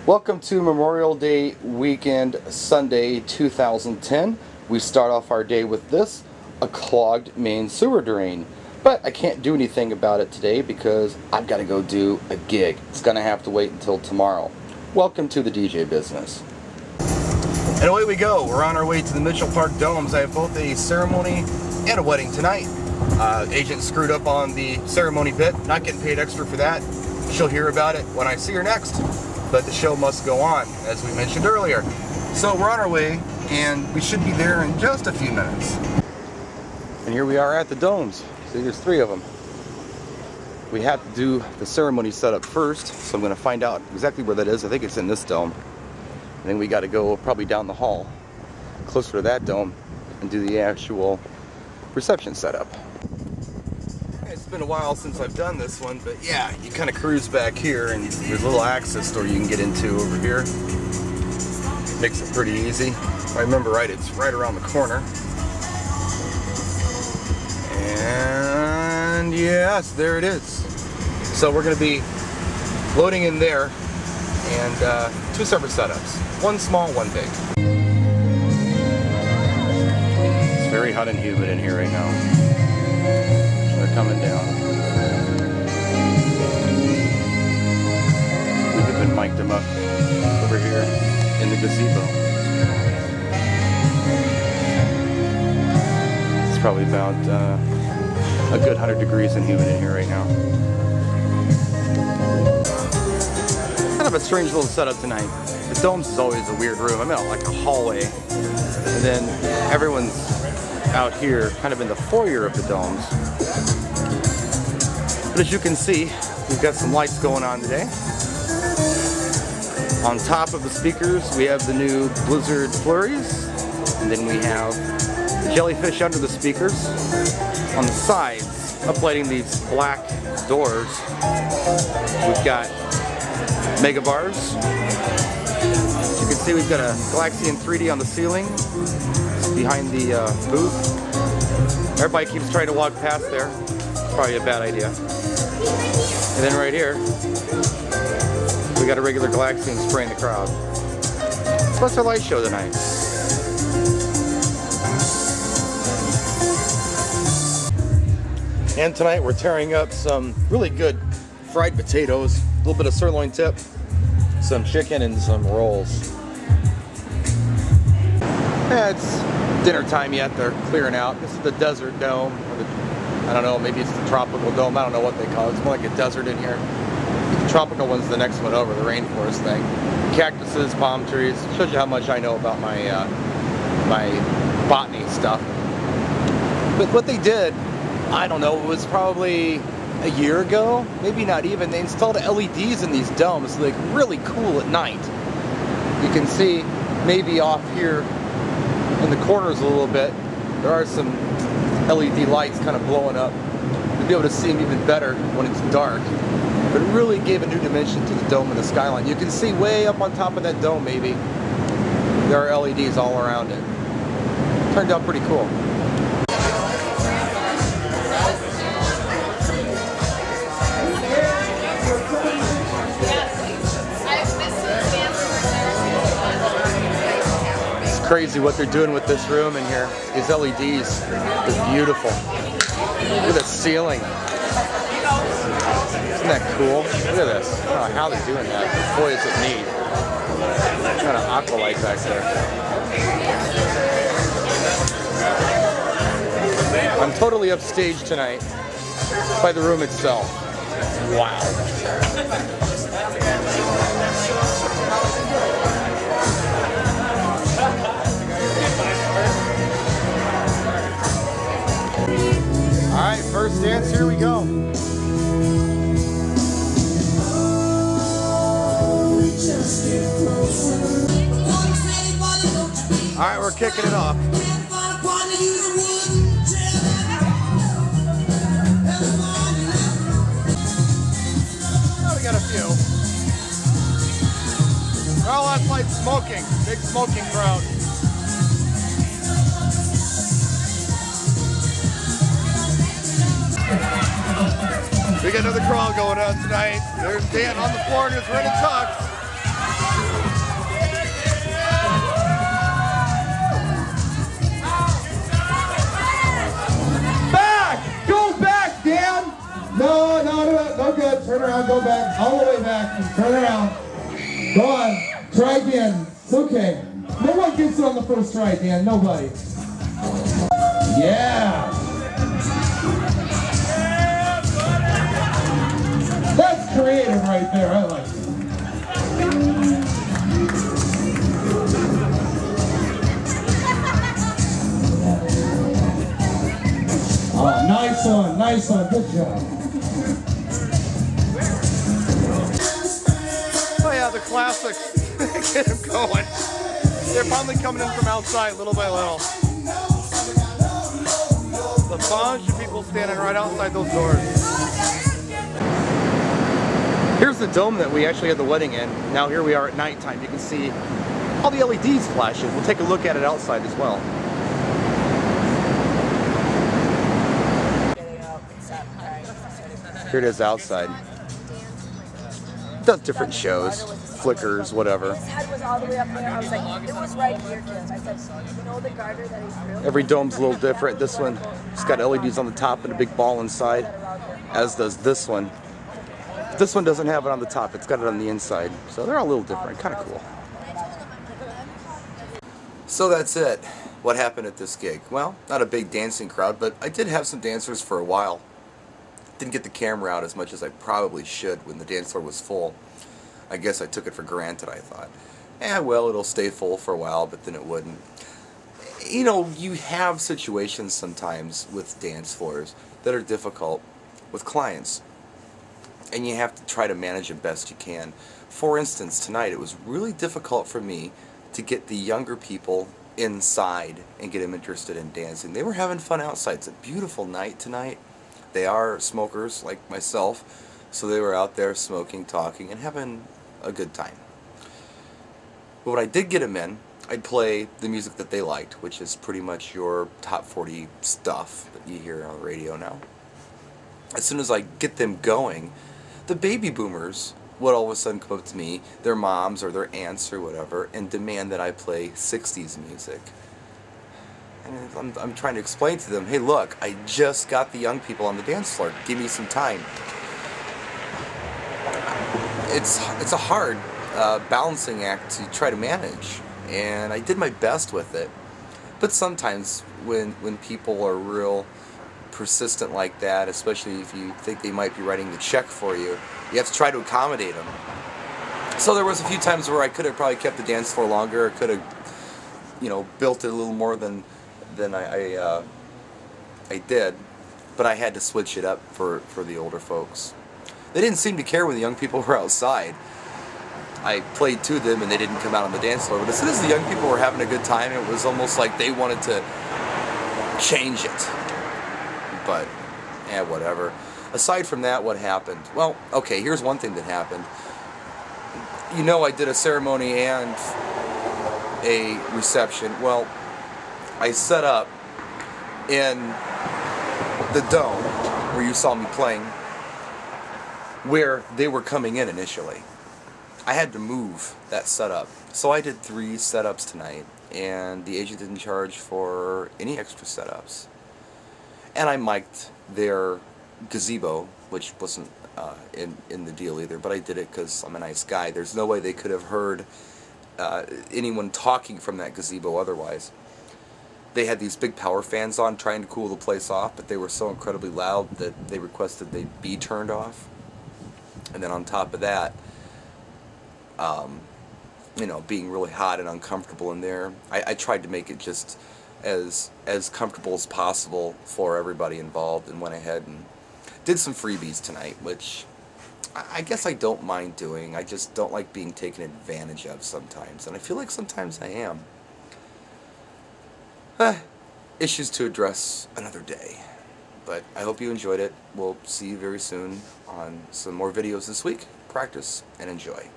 Welcome to Memorial Day weekend, Sunday 2010. We start off our day with this, a clogged main sewer drain. But I can't do anything about it today because I've got to go do a gig. It's going to have to wait until tomorrow. Welcome to the DJ business. And away we go. We're on our way to the Mitchell Park Domes. I have both a ceremony and a wedding tonight. Agent screwed up on the ceremony bit. Not getting paid extra for that. She'll hear about it when I see her next. But the show must go on, as we mentioned earlier. So we're on our way, and we should be there in just a few minutes. And here we are at the domes. See, there's 3 of them. We have to do the ceremony setup first, so I'm going to find out exactly where that is. I think it's in this dome. And then we got to go probably down the hall, closer to that dome, and do the actual reception setup. It's been a while since I've done this one, but yeah, you kind of cruise back here and there's a little access door you can get into over here. Makes it pretty easy. If I remember right, it's right around the corner. And yes, there it is. So we're going to be loading in there, and 2 separate setups. One small, one big. It's very hot and humid in here right now. They're coming down. We've even mic'd them up over here in the gazebo. It's probably about a good 100 degrees and humid in here right now. Kind of a strange little setup tonight. The domes is always a weird room. I'm in like a hallway, and then everyone's out here kind of in the foyer of the domes. But as you can see, we've got some lights going on today. On top of the speakers, we have the new Blizzard flurries, and then we have the jellyfish under the speakers. On the sides, uplighting these black doors, we've got mega bars. As you can see, we've got a Galaxian 3D on the ceiling behind the booth. Everybody keeps trying to walk past there. Probably a bad idea. And then right here, we got a regular Galaxian spraying the crowd. Plus our light show tonight. And tonight we're tearing up some really good fried potatoes, a little bit of sirloin tip, some chicken, and some rolls. Yeah, it's dinner time yet. They're clearing out. This is the desert dome, or the, I don't know, maybe it's the tropical dome. I don't know what they call it. It's more like a desert in here. The tropical one's the next one over, the rainforest thing. Cactuses, palm trees. Shows you how much I know about my my botany stuff. But what they did, I don't know, it was probably a year ago, maybe not even. They installed LEDs in these domes, so they look really cool at night. You can see maybe off here in the corners a little bit, there are some LED lights kind of blowing up. You'll be able to see them even better when it's dark. But it really gave a new dimension to the dome and the skyline. You can see way up on top of that dome, maybe, there are LEDs all around it. Turned out pretty cool. Crazy what they're doing with this room in here. These LEDs, they're beautiful. Look at the ceiling. Isn't that cool? Look at this. I don't know how they're doing that. Boy, is it neat. Kind of aqua light back there. I'm totally upstaged tonight by the room itself. Wow. Alright, first dance, here we go. Alright, we're kicking it off. Oh, we got a few. They're all outside smoking. Big smoking crowd. We got another crawl going on tonight. There's Dan on the floor in his red and tux. go back, all the way back, and turn around. Go on, try again. It's okay. No one gets it on the first try, Dan. Nobody. Yeah. That's creative right there. I like it. Oh, nice one, nice one. Good job. Oh yeah, the classics. Get them going. They're finally coming in from outside, little by little. The bunch of people standing right outside those doors. Here's the dome that we actually had the wedding in. Now here we are at nighttime. You can see all the LEDs flashing. We'll take a look at it outside as well. Here it is outside. Does different shows, flickers, whatever. His head was all the way up there. I was like, it was right here, Jim. I said, you know the garter that he's through? Every dome's a little different. This one, it's got LEDs on the top and a big ball inside, as does this one. This one doesn't have it on the top, it's got it on the inside. So they're all a little different, kind of cool. So that's it. What happened at this gig? Well, not a big dancing crowd, but I did have some dancers for a while. Didn't get the camera out as much as I probably should when the dance floor was full. I guess I took it for granted, I thought. Well, it'll stay full for a while, but then it wouldn't. You know, you have situations sometimes with dance floors that are difficult with clients. And you have to try to manage it best you can. For instance, tonight it was really difficult for me to get the younger people inside and get them interested in dancing. They were having fun outside. It's a beautiful night tonight. They are smokers like myself, so they were out there smoking, talking, and having a good time. But when I did get them in, I'd play the music that they liked, which is pretty much your top 40 stuff that you hear on the radio now. As soon as I get them going, the baby boomers would all of a sudden come up to me, their moms or their aunts or whatever, and demand that I play 60s music. And I'm trying to explain to them, hey look, I just got the young people on the dance floor, give me some time. It's a hard balancing act to try to manage, and I did my best with it. But sometimes when people are real persistent like that, especially if you think they might be writing the check for you, you have to try to accommodate them. So there was a few times where I could have probably kept the dance floor longer, or could have, you know, built it a little more than I did, but I had to switch it up for the older folks. They didn't seem to care when the young people were outside. I played to them and they didn't come out on the dance floor, but as soon as the young people were having a good time, it was almost like they wanted to change it. But, whatever. Aside from that, what happened? Well, okay, here's one thing that happened. You know, I did a ceremony and a reception. Well, I set up in the dome where you saw me playing, where they were coming in initially. I had to move that setup. So I did 3 setups tonight, and the agent didn't charge for any extra setups. And I mic'd their gazebo, which wasn't in the deal either, but I did it because I'm a nice guy. There's no way they could have heard anyone talking from that gazebo otherwise. They had these big power fans on trying to cool the place off, but they were so incredibly loud that they requested they be turned off. And then on top of that, you know, being really hot and uncomfortable in there, I tried to make it just as comfortable as possible for everybody involved, and went ahead and did some freebies tonight, which I guess I don't mind doing. I just don't like being taken advantage of sometimes, and I feel like sometimes I am. Issues to address another day. But I hope you enjoyed it. We'll see you very soon on some more videos this week. Practice and enjoy.